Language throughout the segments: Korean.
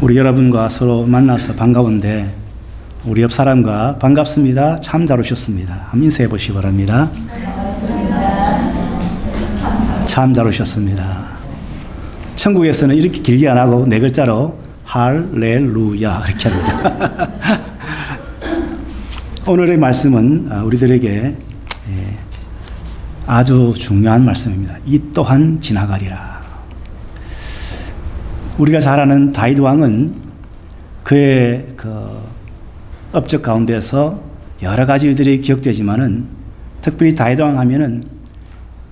우리 여러분과 서로 만나서 반가운데 우리 옆 사람과 반갑습니다. 참 잘 오셨습니다. 한번 인사해 보시기 바랍니다. 참 잘 오셨습니다. 천국에서는 이렇게 길게 안 하고 네 글자로 할렐루야 이렇게 합니다. 오늘의 말씀은 우리들에게 아주 중요한 말씀입니다. 이 또한 지나가리라. 우리가 잘 아는 다윗 왕은 그의 업적 가운데서 여러 가지 일들이 기억되지만은 특별히 다윗 왕 하면은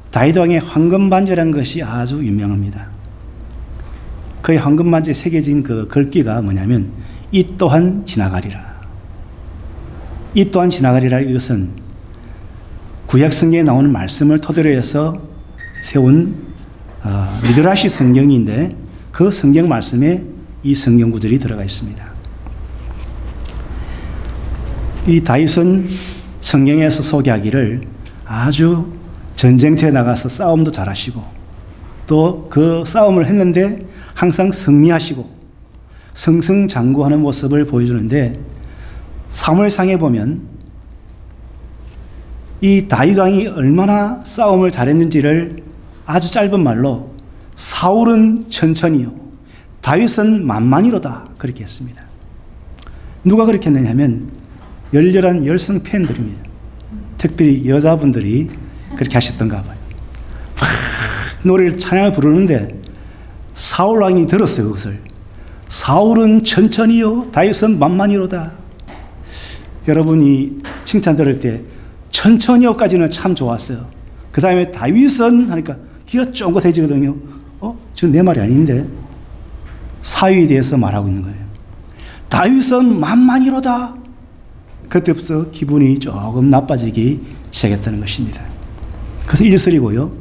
다윗 왕의 황금 반지라는 것이 아주 유명합니다. 그의 황금 반지에 새겨진 그 글귀가 뭐냐면 이 또한 지나가리라. 이 또한 지나가리라. 이것은 구약 성경에 나오는 말씀을 토대로 해서 세운 미드라시 성경인데 그 성경 말씀에 이 성경 구절이 들어가 있습니다. 이 다윗은 성경에서 소개하기를 아주 전쟁터에 나가서 싸움도 잘하시고 또 그 싸움을 했는데 항상 승리하시고 승승장구하는 모습을 보여주는데 사무엘상에 보면 이 다윗 왕이 얼마나 싸움을 잘했는지를 아주 짧은 말로 사울은 천천히요 다윗은 만만히로다 그렇게 했습니다. 누가 그렇게 했느냐면 열렬한 열성 팬들입니다. 특별히 여자분들이 그렇게 하셨던가 봐요. 노래를 찬양을 부르는데 사울 왕이 들었어요. 그것을. 사울은 천천히요 다윗은 만만히로다. 여러분이 칭찬 들을 때 천천히요까지는 참 좋았어요. 그 다음에 다윗은 하니까 귀가 쫑긋해지거든요. 저 내 말이 아닌데 사위에 대해서 말하고 있는 거예요. 다윗은 만만히로다. 그때부터 기분이 조금 나빠지기 시작했다는 것입니다. 그래서 일설이고요.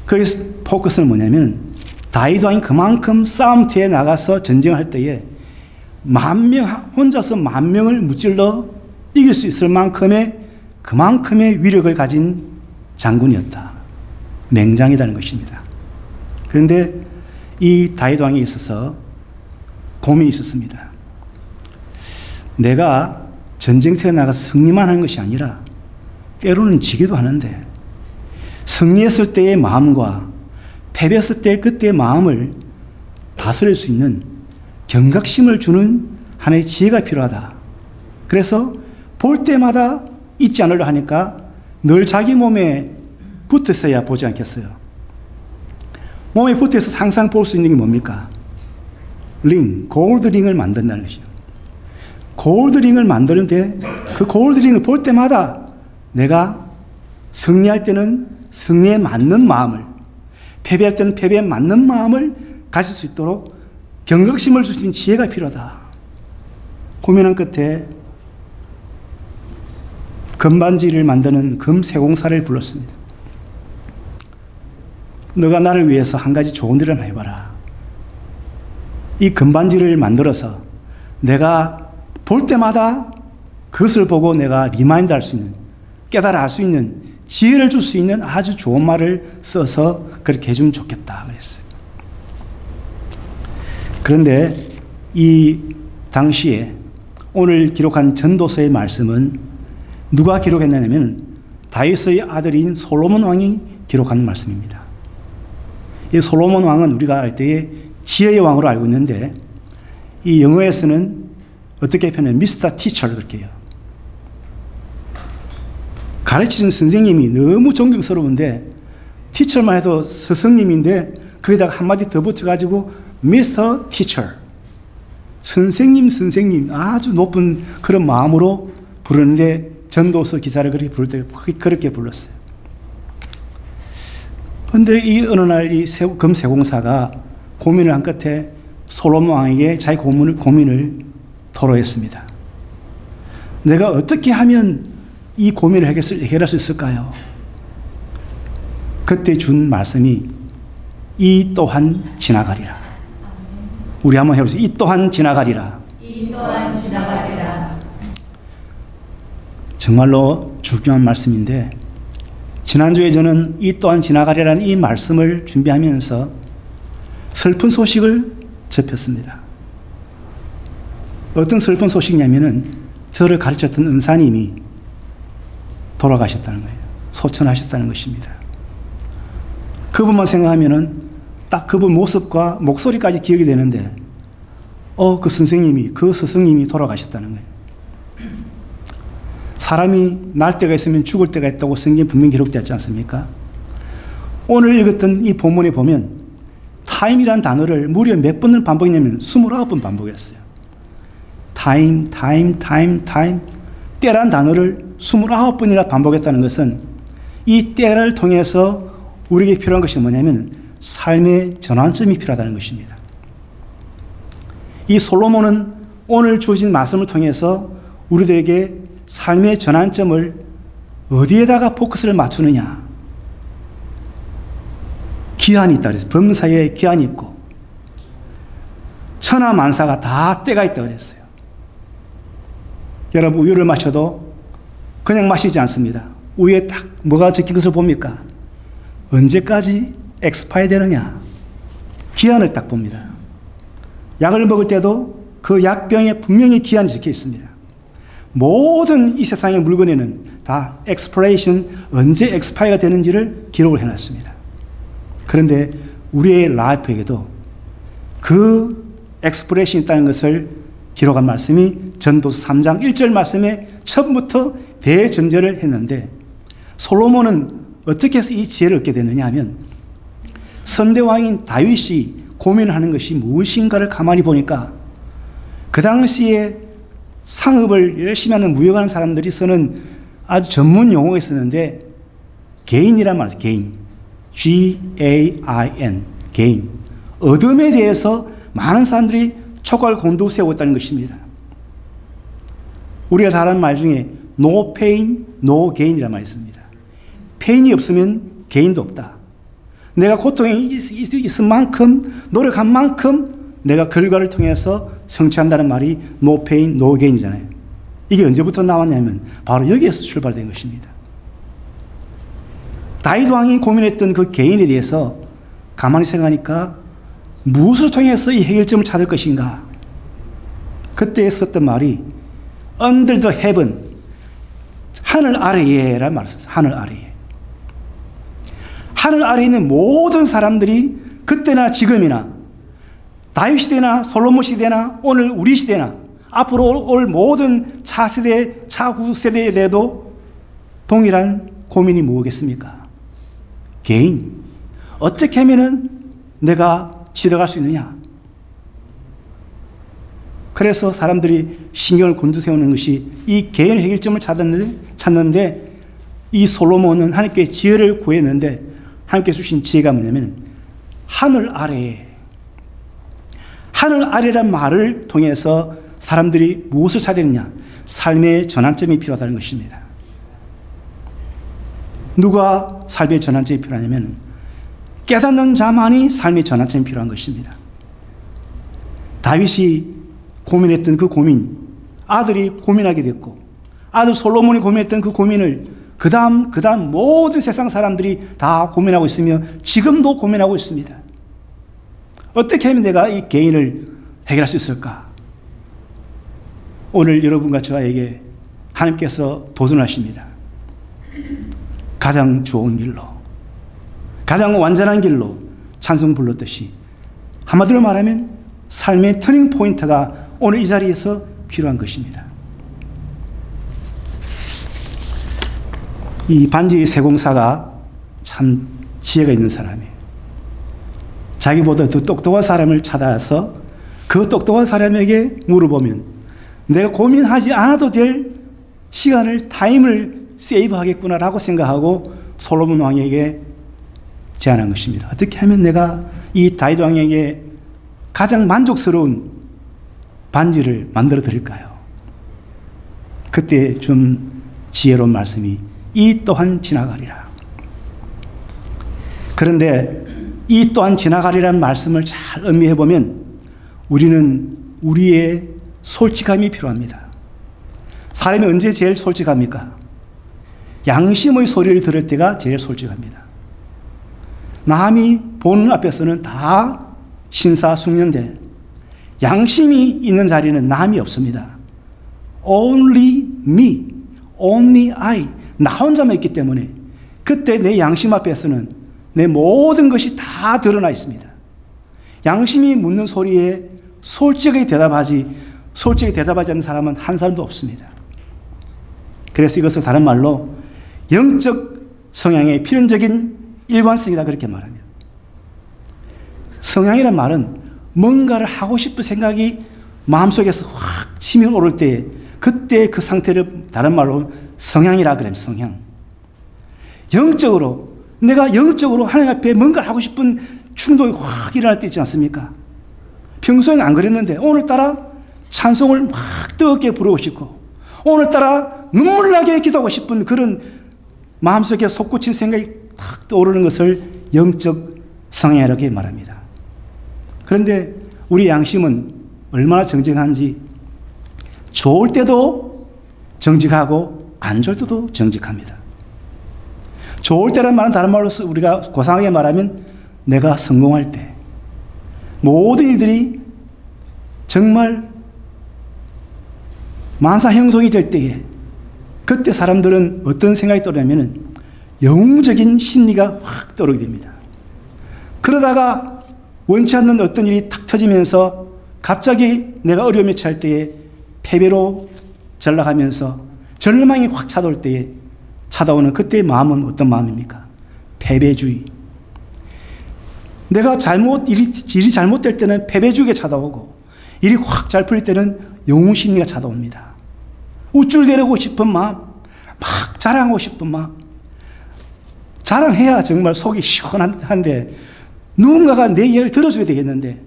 그 포커스는 뭐냐면 다윗 왕이 그만큼 싸움터에 나가서 전쟁할 때에 혼자서 10,000명을 무찔러 이길 수 있을 그만큼의 위력을 가진 장군이었다. 맹장이라는 것입니다. 그런데 이 다윗 왕에 있어서 고민이 있었습니다. 내가 전쟁터에 나가서 승리만 하는 것이 아니라 때로는 지기도 하는데 승리했을 때의 마음과 패배했을 때 그때의 마음을 다스릴 수 있는 경각심을 주는 하나의 지혜가 필요하다. 그래서 볼 때마다 잊지 않으려 하니까 늘 자기 몸에 붙어서야 보지 않겠어요. 몸에 붙어서 항상 볼 수 있는 게 뭡니까? 골드링을 만든다는 것이죠. 골드링을 만드는데 그 골드링을 볼 때마다 내가 승리할 때는 승리에 맞는 마음을, 패배할 때는 패배에 맞는 마음을 가질 수 있도록 경각심을 줄 수 있는 지혜가 필요하다. 고민한 끝에 금반지를 만드는 금세공사를 불렀습니다. 너가 나를 위해서 한 가지 좋은 일을 해봐라. 이 금반지를 만들어서 내가 볼 때마다 그것을 보고 내가 리마인드 할 수 있는, 깨달아 알 수 있는, 지혜를 줄 수 있는 아주 좋은 말을 써서 그렇게 해주면 좋겠다 그랬어요. 그런데 이 당시에 오늘 기록한 전도서의 말씀은 누가 기록했냐면 다윗의 아들인 솔로몬 왕이 기록한 말씀입니다. 이 솔로몬 왕은 우리가 알 때에 지혜의 왕으로 알고 있는데 이 영어에서는 어떻게 표현해요? 미스터 티처를 그렇게 해요. 가르치는 선생님이 너무 존경스러운데 티처만 해도 스승님인데 거기다가 한마디 더 붙여가지고 미스터 티처 선생님 아주 높은 그런 마음으로 부르는데 전도서 기사를 그렇게 부를 때 그렇게 불렀어요. 그런데 이 어느 날 이 금세공사가 고민을 한 끝에 솔로몬 왕에게 자기 고민을 토로했습니다. 내가 어떻게 하면 이 고민을 해결할 수 있을까요? 그때 준 말씀이 이 또한 지나가리라. 우리 한번 해보세요. 이 또한 지나가리라. 이 또한 지나가리라. 정말로 중요한 말씀인데 지난주에 저는 이 또한 지나가리라는 이 말씀을 준비하면서 슬픈 소식을 접했습니다. 어떤 슬픈 소식이냐면은 저를 가르쳤던 은사님이 돌아가셨다는 거예요. 소천하셨다는 것입니다. 그분만 생각하면은 딱 그분 모습과 목소리까지 기억이 되는데, 그 선생님이, 그 스승님이 돌아가셨다는 거예요. 사람이 날 때가 있으면 죽을 때가 있다고 성경에 분명히 기록되어 있지 않습니까? 오늘 읽었던 이 본문에 보면 타임이라는 단어를 무려 몇 번을 반복했냐면 29번 반복했어요. 타임. 때라는 단어를 29번이나 반복했다는 것은 이 때를 통해서 우리에게 필요한 것이 뭐냐면 삶의 전환점이 필요하다는 것입니다. 이 솔로몬은 오늘 주어진 말씀을 통해서 우리들에게 삶의 전환점을 어디에다가 포커스를 맞추느냐. 기한이 있다 그랬어요. 범사에 기한이 있고 천하만사가 다 때가 있다 그랬어요. 여러분, 우유를 마셔도 그냥 마시지 않습니다. 우유에 딱 뭐가 적힌 것을 봅니까? 언제까지 엑스파이 되느냐? 기한을 딱 봅니다. 약을 먹을 때도 그 약병에 분명히 기한이 적혀 있습니다. 모든 이 세상의 물건에는 다 엑스프레이션, 언제 엑스파이가 되는지를 기록을 해놨습니다. 그런데 우리의 라이프에게도 그 엑스프레이션이 있다는 것을 기록한 말씀이 전도서 3장 1절 말씀에 처음부터 대전제를 했는데, 솔로몬은 어떻게 해서 이 지혜를 얻게 됐느냐 하면 선대왕인 다윗이 고민하는 것이 무엇인가를 가만히 보니까 그 당시에 상업을 열심히 하는 무역하는 사람들이 쓰는 아주 전문 용어가 있었는데 개인이란 말이에요. 개인. G-A-I-N. 개인. 어둠에 대해서 많은 사람들이 촉각을 곤두세우고 있다는 것입니다. 우리가 잘 아는 말 중에 no pain, no gain이라는 말이 있습니다. 페인이 없으면 게인도 없다. 내가 고통이 있은 만큼, 노력한 만큼 내가 결과를 통해서 성취한다는 말이 no pain, no gain이잖아요. 이게 언제부터 나왔냐면 바로 여기에서 출발된 것입니다. 다윗 왕이 고민했던 그 개인에 대해서 가만히 생각하니까 무엇을 통해서 이 해결점을 찾을 것인가? 그때 썼던 말이 under the heaven, 하늘 아래에라는 말을 썼어요. 하늘 아래에. 하늘 아래에 있는 모든 사람들이 그때나 지금이나 다윗 시대나 솔로몬 시대나 오늘 우리 시대나 앞으로 올 모든 차세대, 차후 세대에 대해도 동일한 고민이 뭐겠습니까? 개인. 어떻게 하면은 내가 지나갈 수 있느냐? 그래서 사람들이 신경을 곤두세우는 것이 이 개인 해결점을 찾는데 이 솔로몬은 하나님께 지혜를 구했는데 하나님께 주신 지혜가 뭐냐면 하늘 아래란 말을 통해서 사람들이 무엇을 찾아야 되느냐? 삶의 전환점이 필요하다는 것입니다. 누가 삶의 전환점이 필요하냐면 깨닫는 자만이 삶의 전환점이 필요한 것입니다. 다윗이 고민했던 그 고민, 아들이 고민하게 됐고 아들 솔로몬이 고민했던 그 고민을 그 다음 모든 세상 사람들이 다 고민하고 있으며 지금도 고민하고 있습니다. 어떻게 하면 내가 이 개인을 해결할 수 있을까? 오늘 여러분과 저에게 하나님께서 도전하십니다. 가장 좋은 길로, 가장 완전한 길로 찬송 불렀듯이 한마디로 말하면 삶의 터닝 포인트가 오늘 이 자리에서 필요한 것입니다. 이 반지 세공사가 참 지혜가 있는 사람이에요. 자기보다 더 똑똑한 사람을 찾아서 그 똑똑한 사람에게 물어보면 내가 고민하지 않아도 될 시간을, 타임을 세이브하겠구나라고 생각하고 솔로몬 왕에게 제안한 것입니다. 어떻게 하면 내가 이 다윗 왕에게 가장 만족스러운 반지를 만들어 드릴까요? 그때 준 지혜로운 말씀이 이 또한 지나가리라. 그런데 이 또한 지나가리라는 말씀을 잘 음미해 보면 우리는 우리의 솔직함이 필요합니다. 사람이 언제 제일 솔직합니까? 양심의 소리를 들을 때가 제일 솔직합니다. 남이 보는 앞에서는 다 신사숙녀인데 양심이 있는 자리는 남이 없습니다. Only me, only I. 나 혼자만 있기 때문에 그때 내 양심 앞에서는 내 모든 것이 다 드러나 있습니다. 양심이 묻는 소리에 솔직하게 대답하지 않는 사람은 한 사람도 없습니다. 그래서 이것을 다른 말로 영적 성향의 필연적인 일관성이다 그렇게 말합니다. 성향이란 말은 뭔가를 하고 싶은 생각이 마음속에서 확 치밀어 오를 때 그때 그 상태를 다른 말로 성향이라 그래요. 성향. 영적으로 내가 영적으로 하나님 앞에 뭔가를 하고 싶은 충동이 확 일어날 때 있지 않습니까? 평소에는 안 그랬는데 오늘따라 찬송을 막 뜨겁게 부르고 싶고 오늘따라 눈물 나게 기도하고 싶은 그런 마음속에 솟구친 생각이 탁 떠오르는 것을 영적 성향이라고 말합니다. 그런데 우리 양심은 얼마나 정직한지 좋을 때도 정직하고 안 좋을 때도 정직합니다. 좋을 때란 말은 다른 말로 우리가 고상하게 말하면 내가 성공할 때 모든 일들이 정말 만사형통이 될 때에 그때 사람들은 어떤 생각이 떠오르냐면 영웅적인 심리가 확 떠오르게 됩니다. 그러다가 원치 않는 어떤 일이 탁 터지면서 갑자기 내가 어려움에 처할 때에 패배로 전락하면서 절망이 확 찾아올 때에 찾아오는 그때의 마음은 어떤 마음입니까? 패배주의. 내가 일이 잘못될 때는 패배주의가 찾아오고 일이 확 잘 풀릴 때는 영웅심리가 찾아옵니다. 우쭐대고 싶은 마음, 막 자랑하고 싶은 마음. 자랑해야 정말 속이 시원한데 누군가가 내 이야기를 들어줘야 되겠는데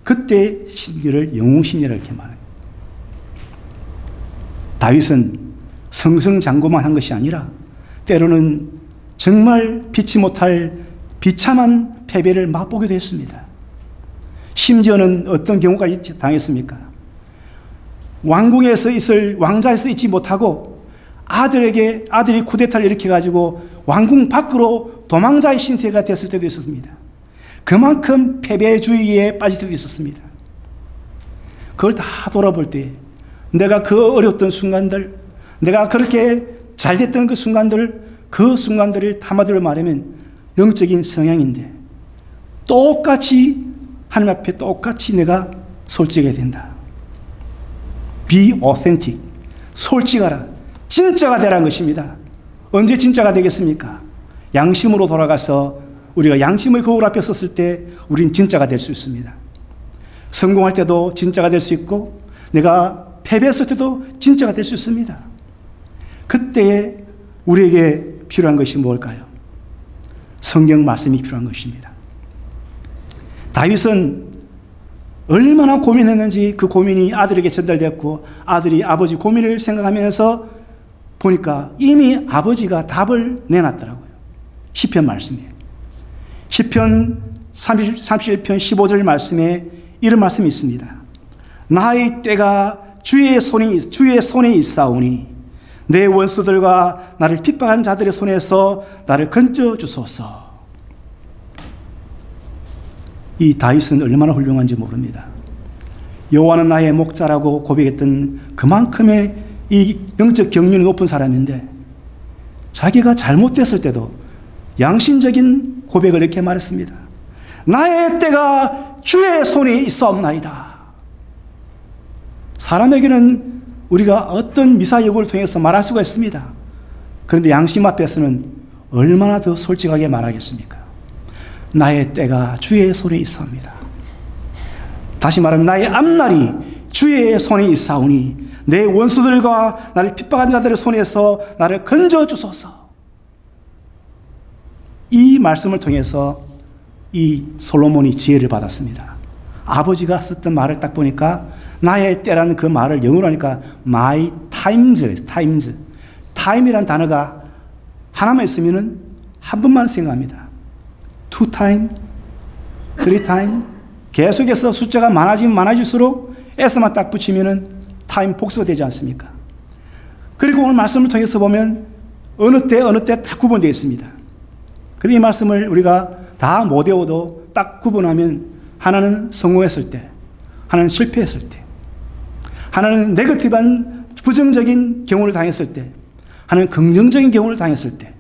그때 심리를 영웅심리를 이렇게 말합니다. 다윗은 승승장구만 한 것이 아니라 때로는 정말 피치 못할 비참한 패배를 맛보기도 했습니다. 심지어는 어떤 경우까지 당했습니까? 왕자에서 있지 못하고 아들이 쿠데타를 일으켜가지고 왕궁 밖으로 도망자의 신세가 됐을 때도 있었습니다. 그만큼 패배주의에 빠질 때도 있었습니다. 그걸 다 돌아볼 때 내가 그 어려웠던 순간들, 내가 그렇게 잘 됐던 그 순간들을 한마디로 말하면 영적인 성향인데 똑같이 하나님 앞에 똑같이 내가 솔직해야 된다. Be authentic. 솔직하라. 진짜가 되라는 것입니다. 언제 진짜가 되겠습니까? 양심으로 돌아가서 우리가 양심의 거울 앞에 섰을 때 우린 진짜가 될 수 있습니다. 성공할 때도 진짜가 될 수 있고 내가 패배했을 때도 진짜가 될 수 있습니다. 그때에 우리에게 필요한 것이 무엇일까요? 성경 말씀이 필요한 것입니다. 다윗은 얼마나 고민했는지 그 고민이 아들에게 전달됐고 아들이 아버지 고민을 생각하면서 보니까 이미 아버지가 답을 내놨더라고요. 시편 말씀에. 시편 31편 15절 말씀에 이런 말씀이 있습니다. 나의 때가 주의 손에 있사오니 내 원수들과 나를 핍박한 자들의 손에서 나를 건져 주소서. 이 다윗은 얼마나 훌륭한지 모릅니다. 여호와는 나의 목자라고 고백했던 그만큼의 이 영적 경륜이 높은 사람인데 자기가 잘못됐을 때도 양심적인 고백을 이렇게 말했습니다. 나의 때가 주의 손에 있사옵나이다. 사람에게는 우리가 어떤 미사여구를 통해서 말할 수가 있습니다. 그런데 양심 앞에서는 얼마나 더 솔직하게 말하겠습니까? 나의 때가 주의 손에 있사옵니다. 다시 말하면 나의 앞날이 주의 손에 있사오니 내 원수들과 나를 핍박한 자들의 손에서 나를 건져 주소서. 이 말씀을 통해서 이 솔로몬이 지혜를 받았습니다. 아버지가 썼던 말을 딱 보니까 나의 때라는 그 말을 영어로 하니까 my times. time이란 단어가 하나만 있으면은 한 번만 생각합니다. 2 time, 3 time. 계속해서 숫자가 많아지면 많아질수록 s만 딱 붙이면은 time 복수가 되지 않습니까? 그리고 오늘 말씀을 통해서 보면 어느 때 다 구분되어 있습니다. 그런데 이 말씀을 우리가 다 못 외워도 딱 구분하면 하나는 성공했을 때, 하나는 실패했을 때, 하나는 네거티브한 부정적인 경우를 당했을 때, 하나는 긍정적인 경우를 당했을 때,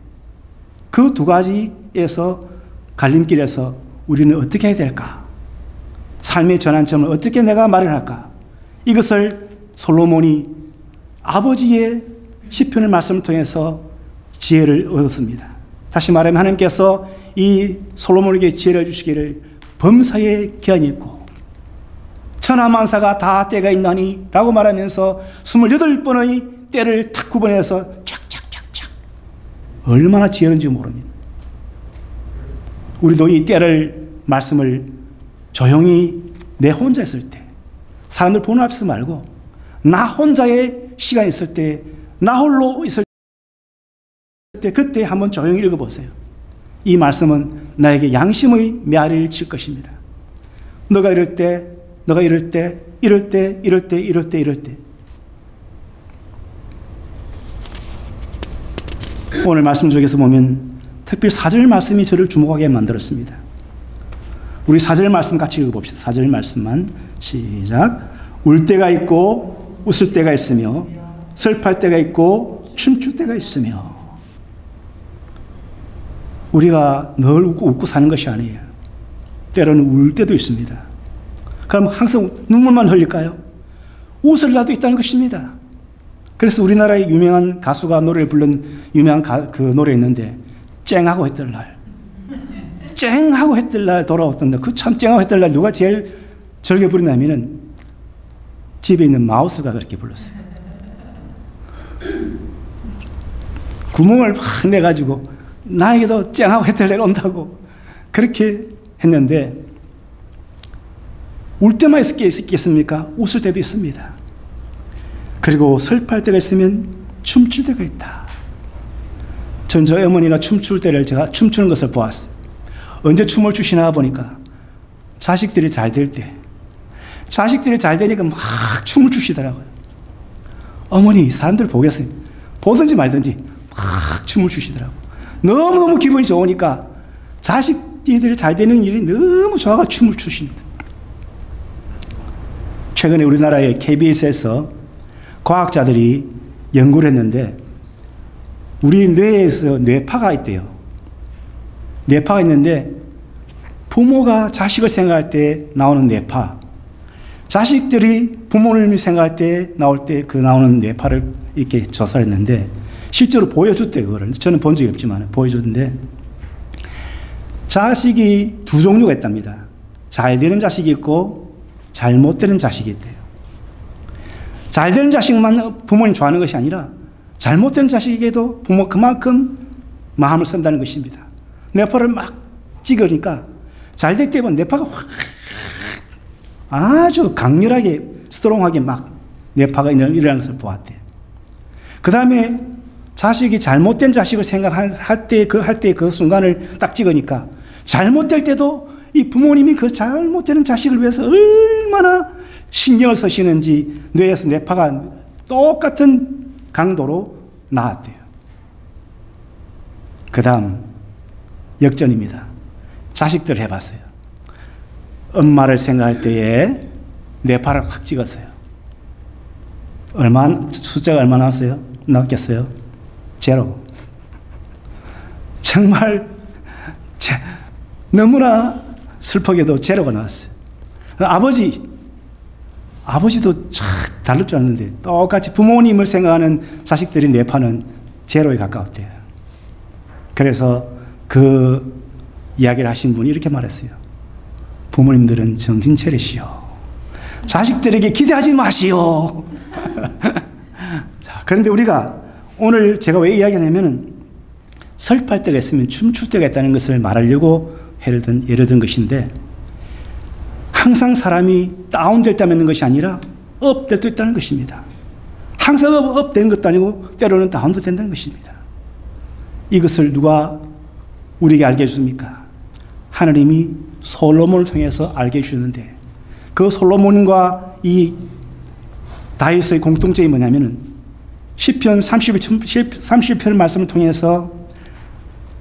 그 두 가지에서 갈림길에서 우리는 어떻게 해야 될까? 삶의 전환점을 어떻게 내가 마련할까? 이것을 솔로몬이 아버지의 시편의 말씀을 통해서 지혜를 얻었습니다. 다시 말하면 하나님께서 이 솔로몬에게 지혜를 주시기를 범사에 기한이 있고 천하만사가 다 때가 있나니 라고 말하면서 28번의 때를 탁 구분해서 착착착착 얼마나 지혜로운지 모릅니다. 우리도 이 때를 말씀을 조용히 내 혼자 있을 때 사람들 보는 앞에서 말고 나 혼자의 시간이 있을 때 나 홀로 있을 때 그때 한번 조용히 읽어보세요. 이 말씀은 나에게 양심의 메아리를 칠 것입니다. 너가 이럴 때, 너가 이럴 때, 이럴 때, 이럴 때, 이럴 때, 이럴 때. 오늘 말씀 중에서 보면 특별히 4절 말씀이 저를 주목하게 만들었습니다. 우리 4절 말씀 같이 읽어봅시다. 4절 말씀만 시작. 울 때가 있고 웃을 때가 있으며 슬퍼할 때가 있고 춤출 때가 있으며. 우리가 늘 웃고 사는 것이 아니에요. 때로는 울 때도 있습니다. 그럼 항상 눈물만 흘릴까요? 웃을 날도 있다는 것입니다. 그래서 우리나라의 유명한 가수가 노래를 부른 유명한 그 노래 있는데 쨍하고 했던 날, 쨍하고 했던 날 돌아왔던 날, 그 참 쨍하고 했던 날 누가 제일 즐겨 부르냐면은 집에 있는 마우스가 그렇게 불렀어요. 구멍을 확 내가지고 나에게도 쨍하고 했던 날 온다고 그렇게 했는데 울 때만 있겠습니까? 웃을 때도 있습니다. 그리고 슬퍼할 때가 있으면 춤출 때가 있다. 전 저희 어머니가 춤출 때를 제가 춤추는 것을 보았어요. 언제 춤을 추시나 보니까 자식들이 잘 될 때, 자식들이 잘 되니까 막 춤을 추시더라고요. 어머니 사람들 보겠어요. 보든지 말든지 막 춤을 추시더라고요. 너무너무 기분이 좋으니까 자식들이 잘 되는 일이 너무 좋아가 춤을 추십니다. 최근에 우리나라의 KBS에서 과학자들이 연구를 했는데 우리 뇌에서 뇌파가 있대요. 뇌파가 있는데 부모가 자식을 생각할 때 나오는 뇌파, 자식들이 부모님을 생각할 때 나올 때 그 나오는 뇌파를 이렇게 조사를 했는데 실제로 보여줬대요. 그거를. 저는 본 적이 없지만 보여줬는데 자식이 두 종류가 있답니다. 잘 되는 자식이 있고 잘못되는 자식이 있대요. 잘 되는 자식만 부모님 좋아하는 것이 아니라 잘못된 자식에게도 부모 그만큼 마음을 쓴다는 것입니다. 뇌파를 막 찍으니까 잘 될 때면 뇌파가 확 아주 강렬하게 스트롱하게 막 뇌파가 일어나는 것을 보았대요. 그 다음에 자식이 잘못된 자식을 생각할 때 그 순간을 딱 찍으니까 잘못될 때도 이 부모님이 그 잘못되는 자식을 위해서 얼마나 신경을 쓰시는지 뇌에서 뇌파가 똑같은 강도로 나왔대요. 그 다음 역전입니다. 자식들 해봤어요. 엄마를 생각할 때에 뇌파를 확 찍었어요. 숫자가 얼마 나왔어요? 나왔겠어요? 제로. 정말 너무나 슬프게도 제로가 나왔어요. 아버지도 참 다를 줄 알았는데 똑같이 부모님을 생각하는 자식들이 뇌파는 제로에 가까웠대요. 그래서 그 이야기를 하신 분이 이렇게 말했어요. 부모님들은 정신 차리시오. 자식들에게 기대하지 마시오. 자, 그런데 우리가 오늘 제가 왜 이야기하냐면은 슬퍼할 때가 있으면 춤출 때가 있다는 것을 말하려고 예를 든 것인데 항상 사람이 다운될 때 있는 것이 아니라 업될 때 있다는 것입니다. 항상 업되는 것도 아니고 때로는 다운도 된다는 것입니다. 이것을 누가 우리에게 알게 해줍니까? 하나님이 솔로몬을 통해서 알게 해주는데 그 솔로몬과 이 다윗의 공통점이 뭐냐면은 시편 30편 말씀을 통해서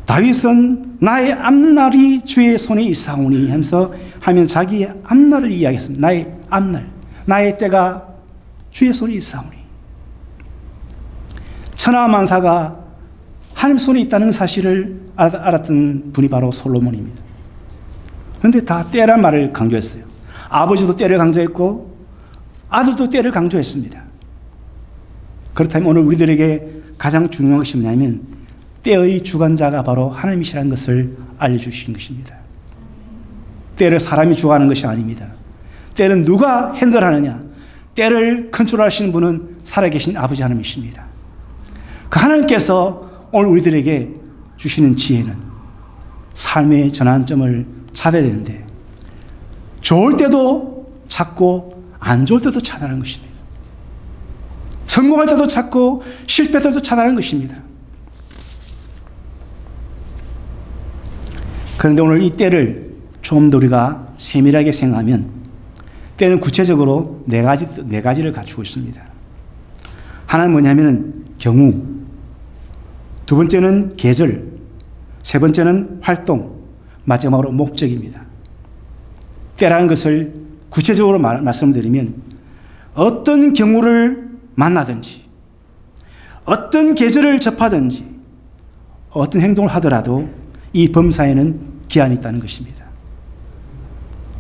다윗은 나의 앞날이 주의 손에 있사오니 하면서 자기의 앞날을 이야기했습니다. 나의 앞날 나의 때가 주의 손에 있사오니. 천하만사가 하나님 손에 있다는 사실을 알았던 분이 바로 솔로몬입니다. 그런데 다 때란 말을 강조했어요. 아버지도 때를 강조했고 아들도 때를 강조했습니다. 그렇다면 오늘 우리들에게 가장 중요한 것이 뭐냐면 때의 주관자가 바로 하나님이시라는 것을 알려주신 것입니다. 때를 사람이 주관하는 것이 아닙니다. 때는 누가 핸들하느냐? 때를 컨트롤하시는 분은 살아계신 아버지 하나님이십니다. 그 하나님께서 오늘 우리들에게 주시는 지혜는 삶의 전환점을 찾아야 되는데 좋을 때도 찾고 안 좋을 때도 찾아라는 것입니다. 성공할 때도 찾고 실패할 때도 찾아라는 것입니다. 그런데 오늘 이 때를 좀 더 우리가 세밀하게 생각하면 때는 구체적으로 네 가지를 갖추고 있습니다. 하나는 뭐냐면은 경우, 두 번째는 계절, 세 번째는 활동, 마지막으로 목적입니다. 때라는 것을 구체적으로 말씀드리면 어떤 경우를 만나든지 어떤 계절을 접하든지 어떤 행동을 하더라도 이 범사에는 기한이 있다는 것입니다.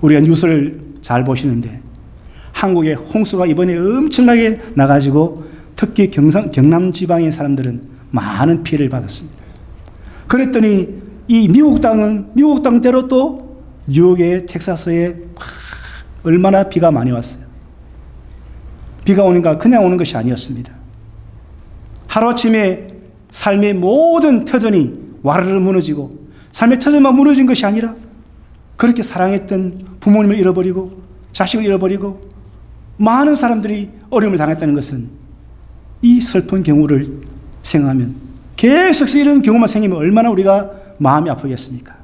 우리가 뉴스를 잘 보시는데 한국에 홍수가 이번에 엄청나게 나가지고 특히 경남 지방의 사람들은 많은 피해를 받았습니다. 그랬더니 이 미국 땅대로 또 뉴욕의 텍사스에 얼마나 비가 많이 왔어요. 비가 오니까 그냥 오는 것이 아니었습니다. 하루아침에 삶의 모든 터전이 와르르 무너지고 삶의 터전만 무너진 것이 아니라 그렇게 사랑했던 부모님을 잃어버리고 자식을 잃어버리고 많은 사람들이 어려움을 당했다는 것은 이 슬픈 경우를 생각하면 계속 이런 경우만 생기면 얼마나 우리가 마음이 아프겠습니까?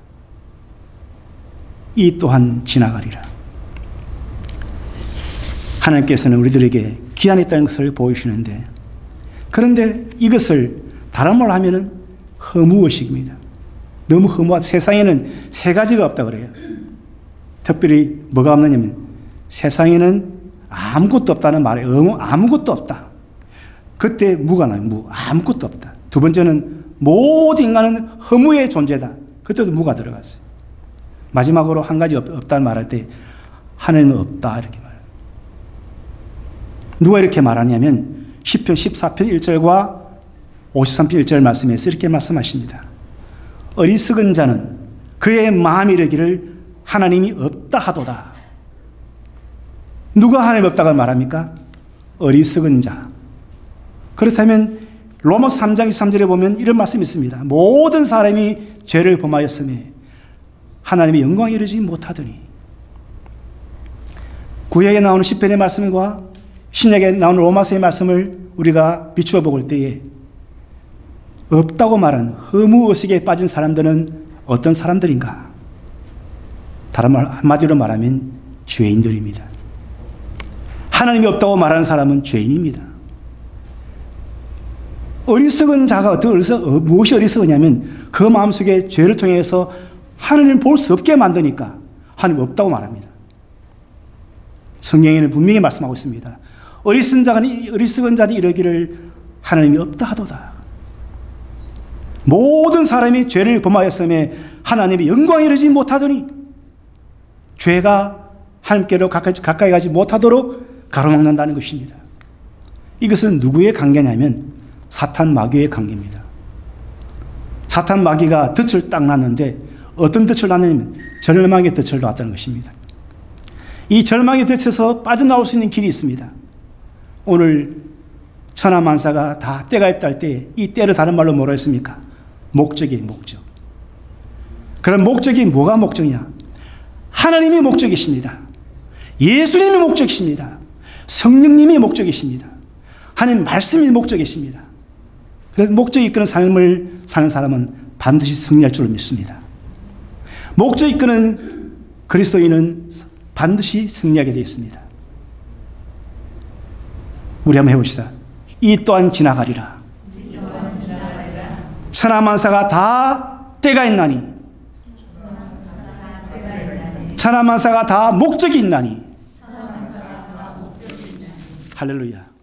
이 또한 지나가리라. 하나님께서는 우리들에게 기한이 있다는 것을 보여주시는데 그런데 이것을 다른 말로 하면은 허무의식입니다. 너무 허무하다. 세상에는 세 가지가 없다 그래요. 특별히 뭐가 없느냐면 세상에는 아무것도 없다는 말에 아무것도 없다. 그때 무가 나요. 무. 아무것도 없다. 두 번째는 모든 인간은 허무의 존재다. 그때도 무가 들어갔어요. 마지막으로 한 가지 없다는 말할 때 하나님은 없다 이렇게 말해요. 누가 이렇게 말하냐면 시편 14편 1절과 53편 1절 말씀에서 이렇게 말씀하십니다. 어리석은 자는 그의 마음이 이르기를 하나님이 없다 하도다. 누가 하나님 없다고 말합니까? 어리석은 자. 그렇다면 로마서 3장 23절에 보면 이런 말씀이 있습니다. 모든 사람이 죄를 범하였음에 하나님의 영광에 이르지 못하더니. 구약에 나오는 시편의 말씀과 신약에 나오는 로마서의 말씀을 우리가 비추어 볼 때에 없다고 말한 허무의식에 빠진 사람들은 어떤 사람들인가? 다른 말 한마디로 말하면 죄인들입니다. 하나님이 없다고 말하는 사람은 죄인입니다. 어리석은 자가 무엇이 어리석으냐면 그 마음속에 죄를 통해서 하나님을 볼 수 없게 만드니까 하나님 없다고 말합니다. 성경에는 분명히 말씀하고 있습니다. 어리석은 자는 이르기를 하나님이 없다 하도다. 모든 사람이 죄를 범하였음에 하나님의 영광에 이르지 못하더니 죄가 하나님께로 가까이 가지 못하도록 가로막는다는 것입니다. 이것은 누구의 관계냐면 사탄 마귀의 관계입니다. 사탄 마귀가 덫을 딱 놨는데 어떤 덫을 놨냐면 절망의 덫을 놨다는 것입니다. 이 절망의 덫에서 빠져나올 수 있는 길이 있습니다. 오늘 천하만사가 다 때가 있다 할 때 이 때를 다른 말로 뭐라 했습니까? 목적이에요. 목적. 그럼 목적이 뭐가 목적이냐? 하나님이 목적이십니다. 예수님이 목적이십니다. 성령님이 목적이십니다. 하나님 말씀이 목적이십니다. 그래서 목적이 이끄는 삶을 사는 사람은 반드시 승리할 줄로 믿습니다. 목적이 이끄는 그리스도인은 반드시 승리하게 되어 있습니다. 우리 한번 해봅시다. 이 또한 지나가리라. 천하만사가 다 때가 있나니 천하만사가 다 목적이 있나니 할렐루야.